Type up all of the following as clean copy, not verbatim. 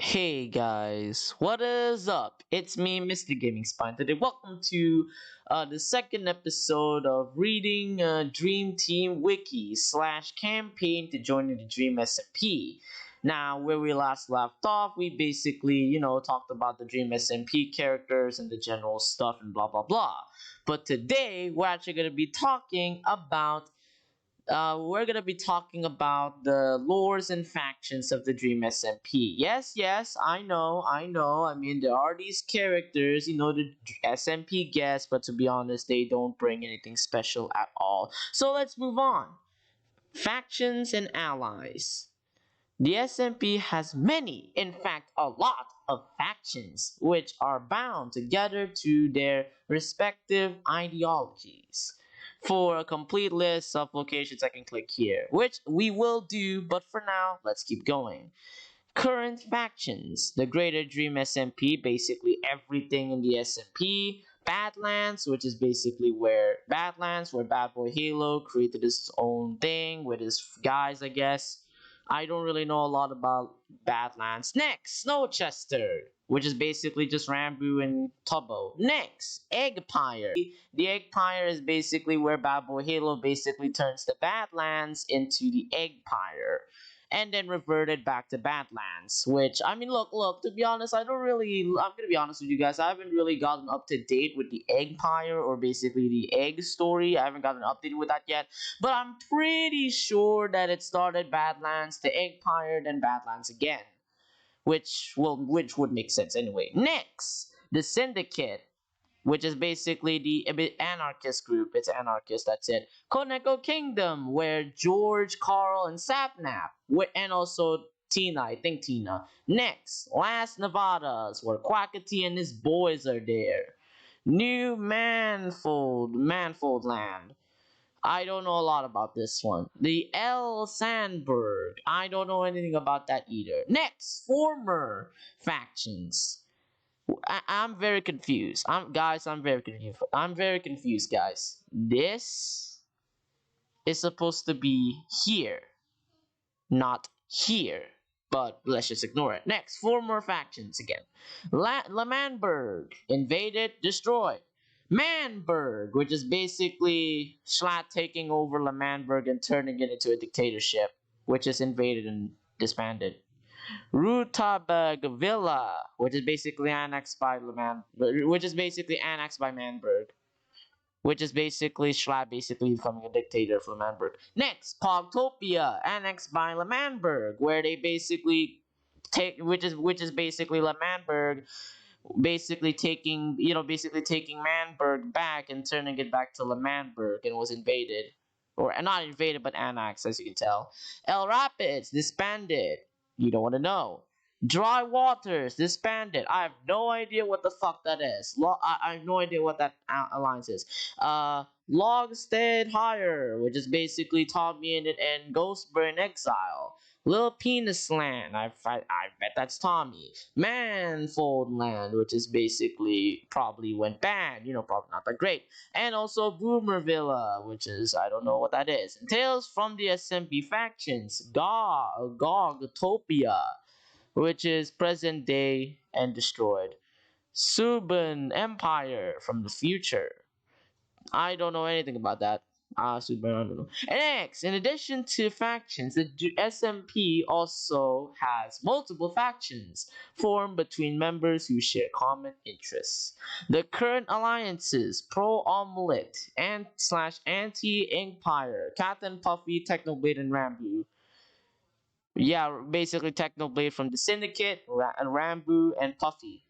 Hey guys, what is up? It's me, Mr. Gaming Spine. Today, welcome to the second episode of reading Dream Team Wiki / campaign to join the DreamSMP. Now, where we last left off, we basically, talked about the DreamSMP characters and the general stuff and blah blah blah. But today, we're actually going to be talking about the lores and factions of the Dream SMP. Yes, I know. I mean, there are these characters, the SMP guests, but to be honest, they don't bring anything special at all. So let's move on. Factions and allies. The SMP has many, in fact, a lot of factions, which are bound together to their respective ideologies. For a complete list of locations, I can click here, which we will do, but for now, let's keep going. Current factions: the Greater Dream SMP, basically everything in the SMP. Badlands, which is basically where Bad Boy Halo created his own thing with his guys, I guess. I don't really know a lot about Badlands. Next, Snowchester, which is basically just Rambo and Tubbo. Next, Eggpire. The Eggpire is basically where Bad Boy Halo basically turns the Badlands into the Eggpire. And then reverted back to Badlands, which, I mean, look, to be honest, I'm gonna be honest with you guys, I haven't really gotten up to date with the Eggpire, or basically the Egg story. I haven't gotten updated with that yet, but I'm pretty sure that it started Badlands to Eggpire, then Badlands again, which would make sense anyway. Next, the Syndicate, which is basically the anarchist group. It's anarchist, that's it. Koneko Kingdom, where George, Carl, and Sapnap, and also Tina, I think Tina. Next, Last Nevadas, where Quackity and his boys are there. New Manfold Land. I don't know a lot about this one. The L. Sandberg. I don't know anything about that either. Next, former factions. I'm very confused. I'm very confused. I'm very confused, guys. This is supposed to be here, not here. But let's just ignore it. Next, four more factions again. Lamanberg, invaded, destroyed. Manberg, which is basically Schlatt taking over Lamanberg and turning it into a dictatorship, which is invaded and disbanded. Rutabeg Villa, which is basically annexed by Manberg, which is basically Schlatt basically becoming a dictator for Manberg. Next, Pogtopia, annexed by Manberg, where they basically which is basically Manberg basically taking Manberg back and turning it back to Manberg, and was invaded, or not invaded but annexed, as you can tell. El Rapids, disbanded. You don't want to know. Dry Waters, disbanded. I have no idea what the fuck that is. I have no idea what that alliance is. Logstead Higher, which is basically Tommy and Ghostburn Exile. Little Penis Land, I bet that's Tommy. Manfold Land, which is basically probably went bad. Probably not that great. And also Boomer Villa, which is, I don't know what that is. And Tales from the SMP factions. Gogtopia, which is present day and destroyed. Subban Empire from the future. I don't know anything about that. I don't know. And next, in addition to factions, the SMP also has multiple factions formed between members who share common interests. The current alliances: Pro Omelette and / Anti-Empire, Cat and Puffy, Technoblade, and Rambo. Yeah, basically Technoblade from the Syndicate, and Rambo and Puffy.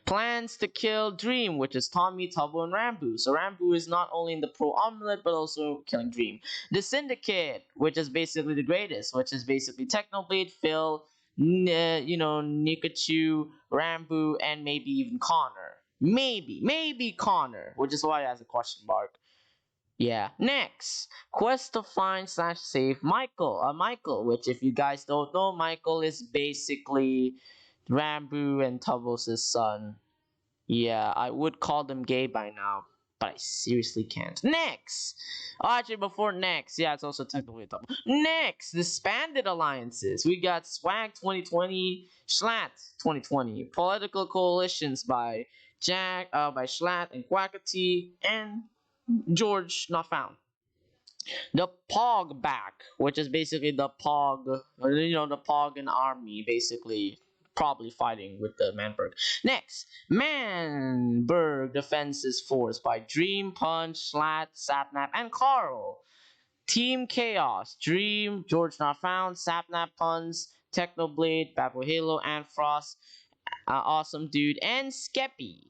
Plans to kill Dream, which is Tommy, Tubbo, and Rambo. So Rambo is not only in the Pro Omelette, but also killing Dream. The Syndicate, which is basically the greatest, which is basically Technoblade, Phil, Nikachu, Rambo, and maybe even Connor. Maybe Connor, which is why it has a question mark. Yeah. Next, quest to find / save Michael. Michael, which, if you guys don't know, Michael is basically Rambo and Tubbo's son. Yeah, I would call them gay by now. but I seriously can't. Next! Oh, actually, before next, yeah, it's also technically top. Next, Disbanded Alliances. We got Swag 2020, Schlatt 2020. Political Coalitions by by Schlatt and Quackity, and George Not Found. The Pog back, which is basically the Pog, the Pog and army, basically, probably fighting with the Manberg. Next, Manberg Defenses Force by Dream, Punch, Slat, Sapnap, and Carl. Team Chaos, Dream, George Not Found, Sapnap, Puns, Technoblade, Babel Halo, and Frost, Awesome Dude, and Skeppy.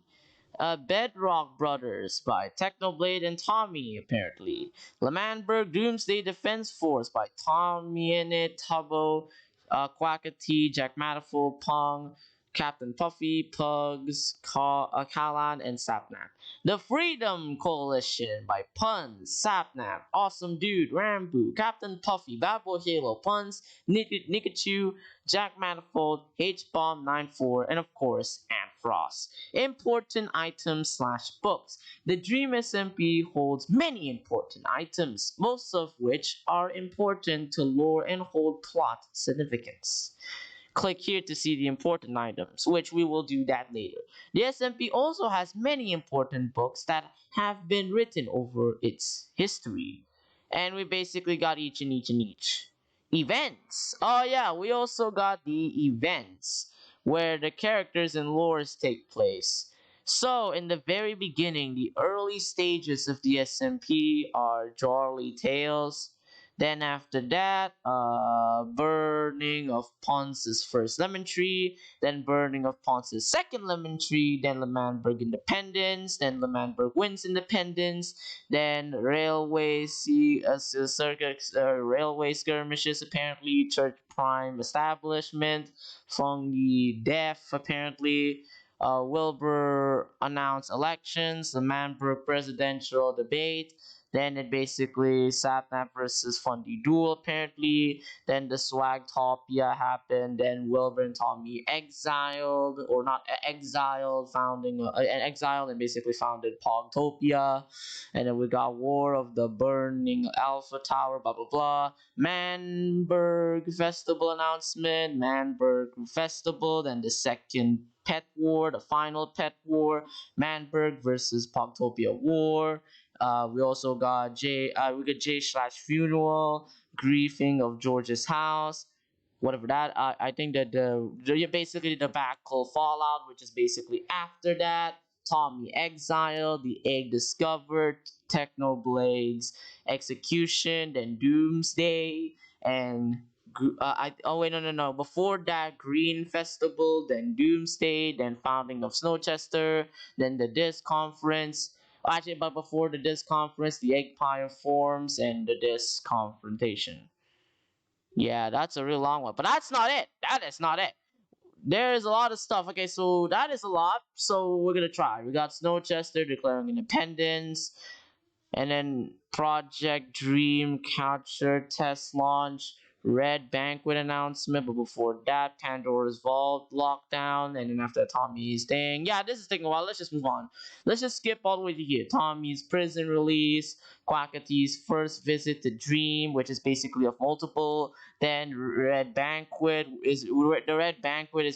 Bedrock Brothers by Technoblade and Tommy, apparently. Lamanberg Doomsday Defense Force by Tommy Innit, Tubbo, Quackity, Jack Manifold, Pong, Captain Puffy, Pugs, Kalan, and Sapnap. The Freedom Coalition by Puns, Sapnap, Awesome Dude, Rambo, Captain Puffy, Babbo Halo, Puns, Nikachu, Jack Manifold, H-Bomb 94, and of course, Ant Frost. Important items slash books. The DreamSMP holds many important items, most of which are important to lore and hold plot significance. Click here to see the important items, which we will do that later. The SMP also has many important books that have been written over its history. And we basically got each and each and each. Events. Oh yeah, we also got the events, where the characters and lores take place. So, in the very beginning, the early stages of the SMP are Jolly Tales. Then after that, burning of Ponce's first lemon tree, then burning of Ponce's second lemon tree, then Lemanberg independence, then Lemanberg wins independence, then railway skirmishes apparently, Church Prime establishment, Fungi death apparently, Wilbur announced elections, the Manberg presidential debate, then it basically Sapnap versus Fundy Duel apparently. Then the Swagtopia happened. Then Wilbur and Tommy exiled, or not exiled, exiled and basically founded Pogtopia. And then we got War of the Burning Alpha Tower, blah blah blah. Manberg Festival announcement, Manberg Festival, then the second Pet War, the final Pet War, Manberg versus Pogtopia War. We also got J slash funeral, grieving of George's house, whatever that. I think that basically the Backle Fallout, which is basically after that. Tommy exiled, the egg discovered, Technoblades execution, then Doomsday, and oh wait, no. Before that, Green Festival, then Doomsday, then founding of Snowchester, then the Disc Conference. Actually, but before the Disc Conference, the Eggpire forms and the Disc Confrontation. Yeah, that's a real long one, but that's not it. That is not it. There is a lot of stuff. Okay, so that is a lot. So we're gonna try. We got Snowchester declaring independence, and then Project Dream Capture test launch, Red Banquet announcement, but before that, Pandora's Vault lockdown, and then after Tommy's thing. Yeah, this is taking a while. Let's just move on. Let's just skip all the way to here. Tommy's prison release, Quackity's first visit to Dream, which is basically a multiple. Then Red Banquet is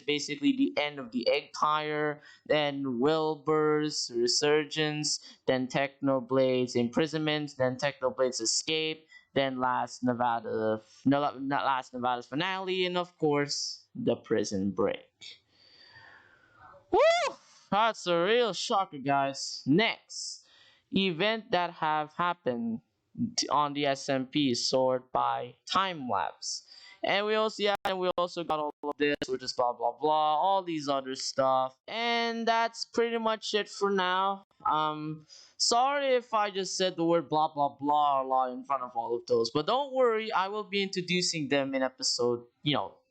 basically the end of the Eggpire. Then Wilbur's resurgence. Then Technoblade's imprisonment. Then Technoblade's escape. Then Last Nevada's finale, and of course the prison break. Woo! That's a real shocker, guys. Next event that have happened on the SMP sort by time lapse. And we also got all of this, which is blah blah blah, all these other stuff. And that's pretty much it for now. Sorry if I just said the word blah blah blah a lot in front of all of those. But don't worry, I will be introducing them in episode,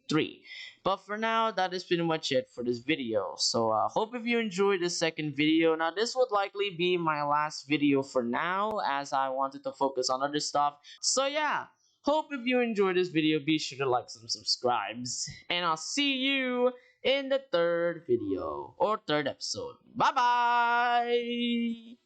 3. But for now, that is pretty much it for this video. So hope if you enjoyed this second video. Now this would likely be my last video for now, as I wanted to focus on other stuff. So yeah, hope if you enjoyed this video, be sure to like some subscribes. And I'll see you in the third video, or third episode. Bye bye!